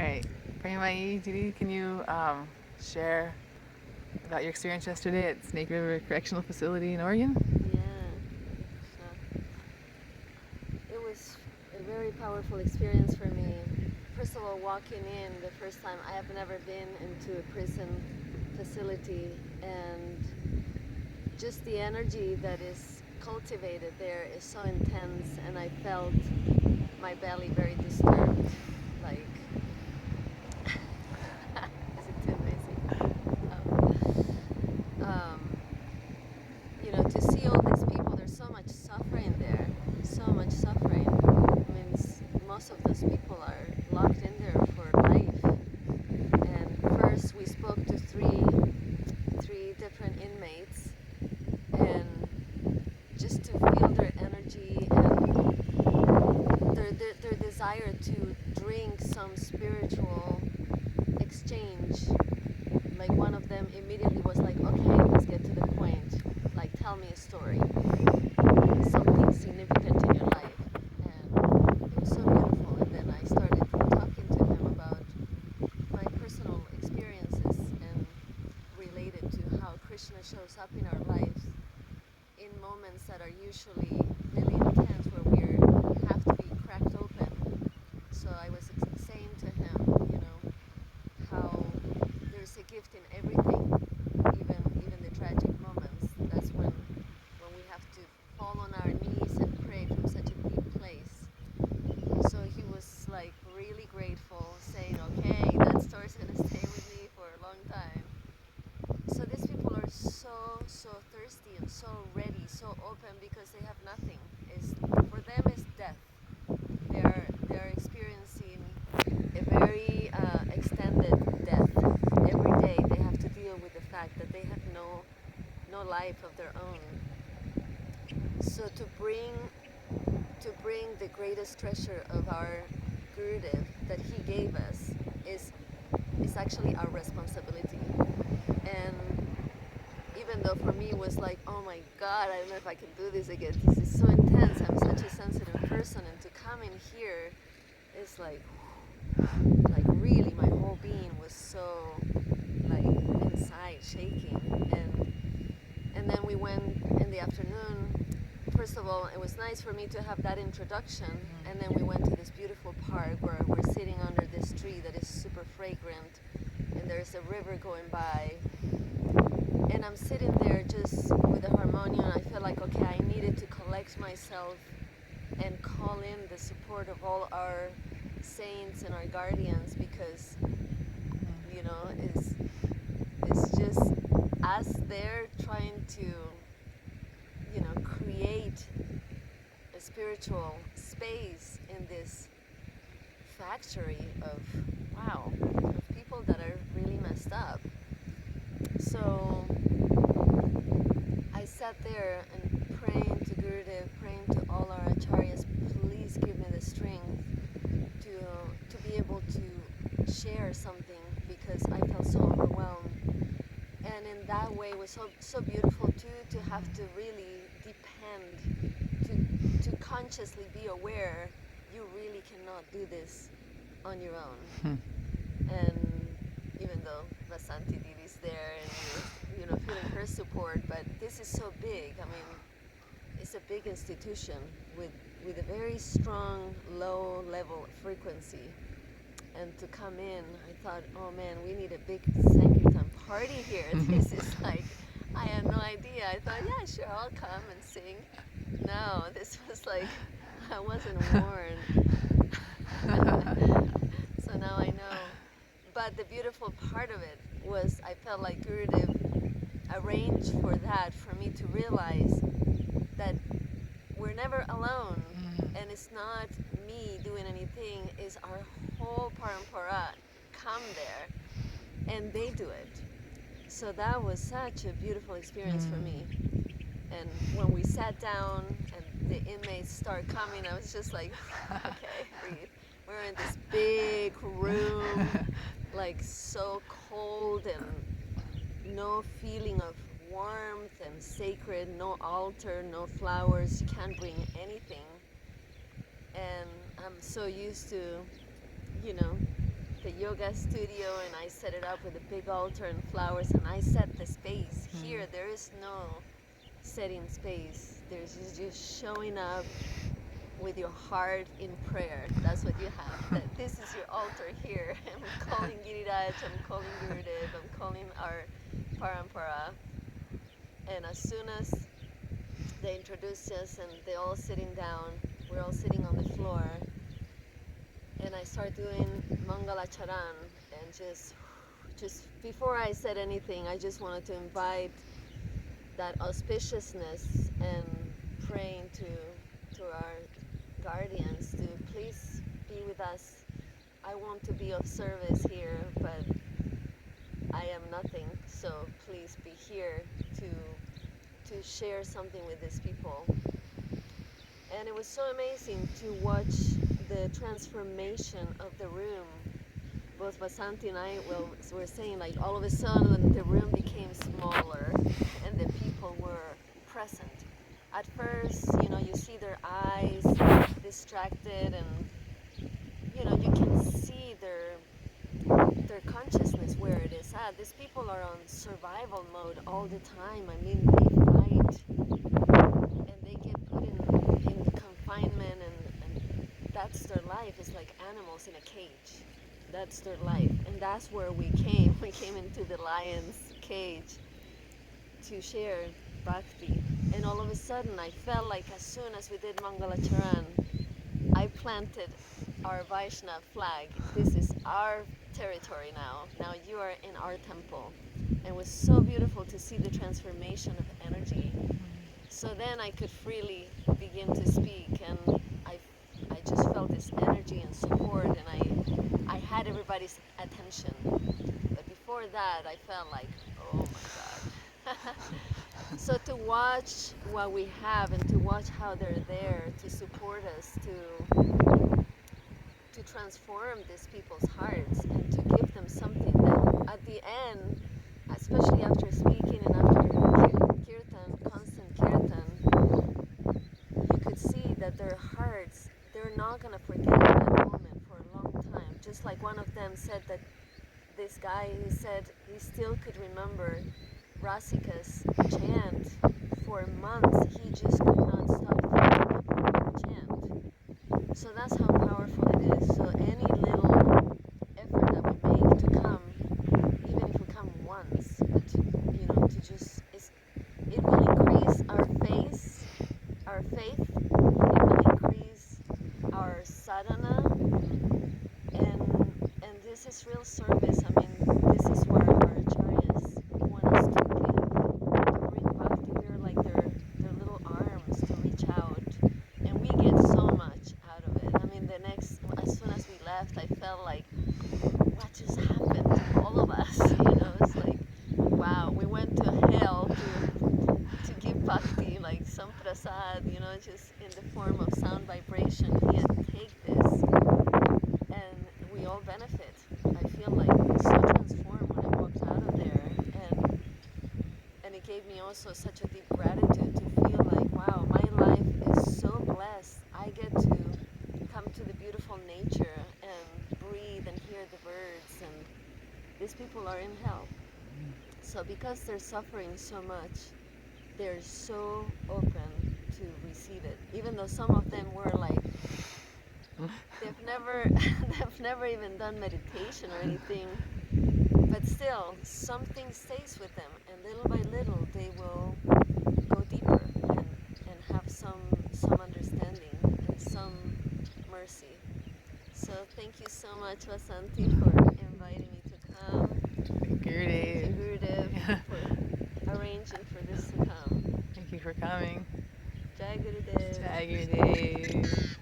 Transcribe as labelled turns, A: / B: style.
A: All right, Prema Mayi, didi, can you share about your experience yesterday at Snake River Correctional Facility in Oregon?
B: Yeah, so it was a very powerful experience for me. First of all, walking in the first time, I have never been into a prison facility, and just the energy that is cultivated there is so intense, and I felt my belly very disturbed. Like, is it too noisy? Um, to see all these people, there's so much suffering there, so much suffering. I mean, most of those people are locked in there for life. And first, we spoke to three different inmates, and just to feel their energy and their desire to drink some spiritual exchange. Like, one of them immediately was like, okay, let's get to the point. Like, tell me a story, something significant in your life. And it was so beautiful. And then I started talking to him about my personal experiences and related to how Krishna shows up in our lives in moments that are usually really intense, where we have to be cracked open. So I was saying to him, how there's a gift in everything, even the tragic moments. That's when we have to fall on our knees and pray from such a deep place. So he was like really grateful, saying, okay, that story's gonna stay with me for a long time. So these people are so thirsty and so ready, so open, because they have nothing. For them is death. They're experiencing a very extended death. Every day they have to deal with the fact that they have no life of their own. So to bring the greatest treasure of our Gurudev that he gave us is actually our responsibility. And even though for me it was like, oh my God, I don't know if I can do this again. This is so intense. I'm such a sensitive person, and to come in here is like really, my whole being was so like inside shaking. And then we went in the afternoon. First of all, it was nice for me to have that introduction, and then we went to this beautiful park where we're sitting under this tree that is super fragrant, and there's a river going by. And I'm sitting there just with the harmonium, and I feel like, okay, I needed to collect myself and call in the support of all our saints and our guardians, because it's just us there trying to create a spiritual space in this factory of people that are really messed up. So I sat there and praying to Gurudev, praying to all our acharyas, please give me the strength to be able to share something, because I felt so overwhelmed. And in that way it was so beautiful too, to have to really depend, to consciously be aware you really cannot do this on your own. And even though Vasanti Didi is there and you're feeling her support, but this is so big. I mean, it's a big institution with a very strong low level frequency. And to come in, I thought, oh man, we need a big Sankirtan party here. This is like, I had no idea. I thought, yeah, sure, I'll come and sing. No, this was like, I wasn't warned. So now I know. But the beautiful part of it was, I felt like Gurudev arranged for that, for me to realize that we're never alone. And it's not me doing anything, it's our whole parampara come there and they do it. So that was such a beautiful experience for me. And when we sat down and the inmates start coming, I was just like, okay, breathe. We're in this big room, like so cold, and no feeling of warmth and sacred, no altar, no flowers, you can't bring anything. And I'm so used to, the yoga studio, and I set it up with a big altar and flowers, and I set the space. Here there is no setting space. There's just showing up with your heart in prayer. That's what you have. That this is your altar here. I'm calling Giriraj, I'm calling Gurudev, I'm calling our parampara. And as soon as they introduced us and they're all sitting down, we're all sitting on the floor, and I start doing Mangala Charan, and just before I said anything, I just wanted to invite that auspiciousness and praying to our guardians to please be with us. I want to be of service here, but I am nothing, so please be here to share something with these people. And it was so amazing to watch the transformation of the room. Both Vasanti and I were saying, like, all of a sudden the room became smaller and the people were present. At first, you see their eyes distracted, and you can see their consciousness where it is at. These people are on survival mode all the time. I mean, they fight and they get put in confinement, and that's their life. It's like animals in a cage. That's their life. And that's where we came. We came into the lion's cage to share bhakti. And all of a sudden, I felt like as soon as we did Mangala Charan, I planted our Vaishnava flag. This is our territory now. Now you are in our temple. And it was so beautiful to see the transformation of energy. So then I could freely begin to speak, and I just felt this energy and support, and I had everybody's attention. But before that, I felt like, oh my God. So to watch what we have and to watch how they're there to support us, to transform these people's hearts and to give them something that at the end, especially after speaking and after Kirtan, constant Kirtan, you could see that their hearts, they're not going to forget that moment for a long time. Just like one of them said, that this guy, he said he still could remember Rasika's chant for months. He just could not stop thinking of the chant. So that's how powerful it is. So any little effort that we make to come, even if we come once, but to just, it will increase our faith, it will increase our sadhana, and this is real service. I mean, this is where our acharyas want us to bring bhakti. We're like their little arms to reach out, and we get so much out of it. I mean, as soon as we left, I felt like, what just happened to all of us? It's like, wow, we went to hell to give bhakti, like some prasad, just in the form of sound vibration. Here, take this, and we all benefit. I feel like so transformed when I walked out of there, and it gave me also such a deep gratitude to feel like, wow, my life is so blessed. I get to come to the beautiful nature and breathe and hear the birds, and these people are in hell. So because they're suffering so much, they're so open to receive it. Even though some of them were like, they've never even done meditation or anything, but still something stays with them, and little by little they will go deeper and have some understanding and some mercy. So thank you so much, Vasanti, for inviting me to come.
A: Gurudev.
B: Thank you, Gurudev, for arranging for this to come.
A: Thank you for coming.
B: Jai Gurudev.
A: Jai Gurudev.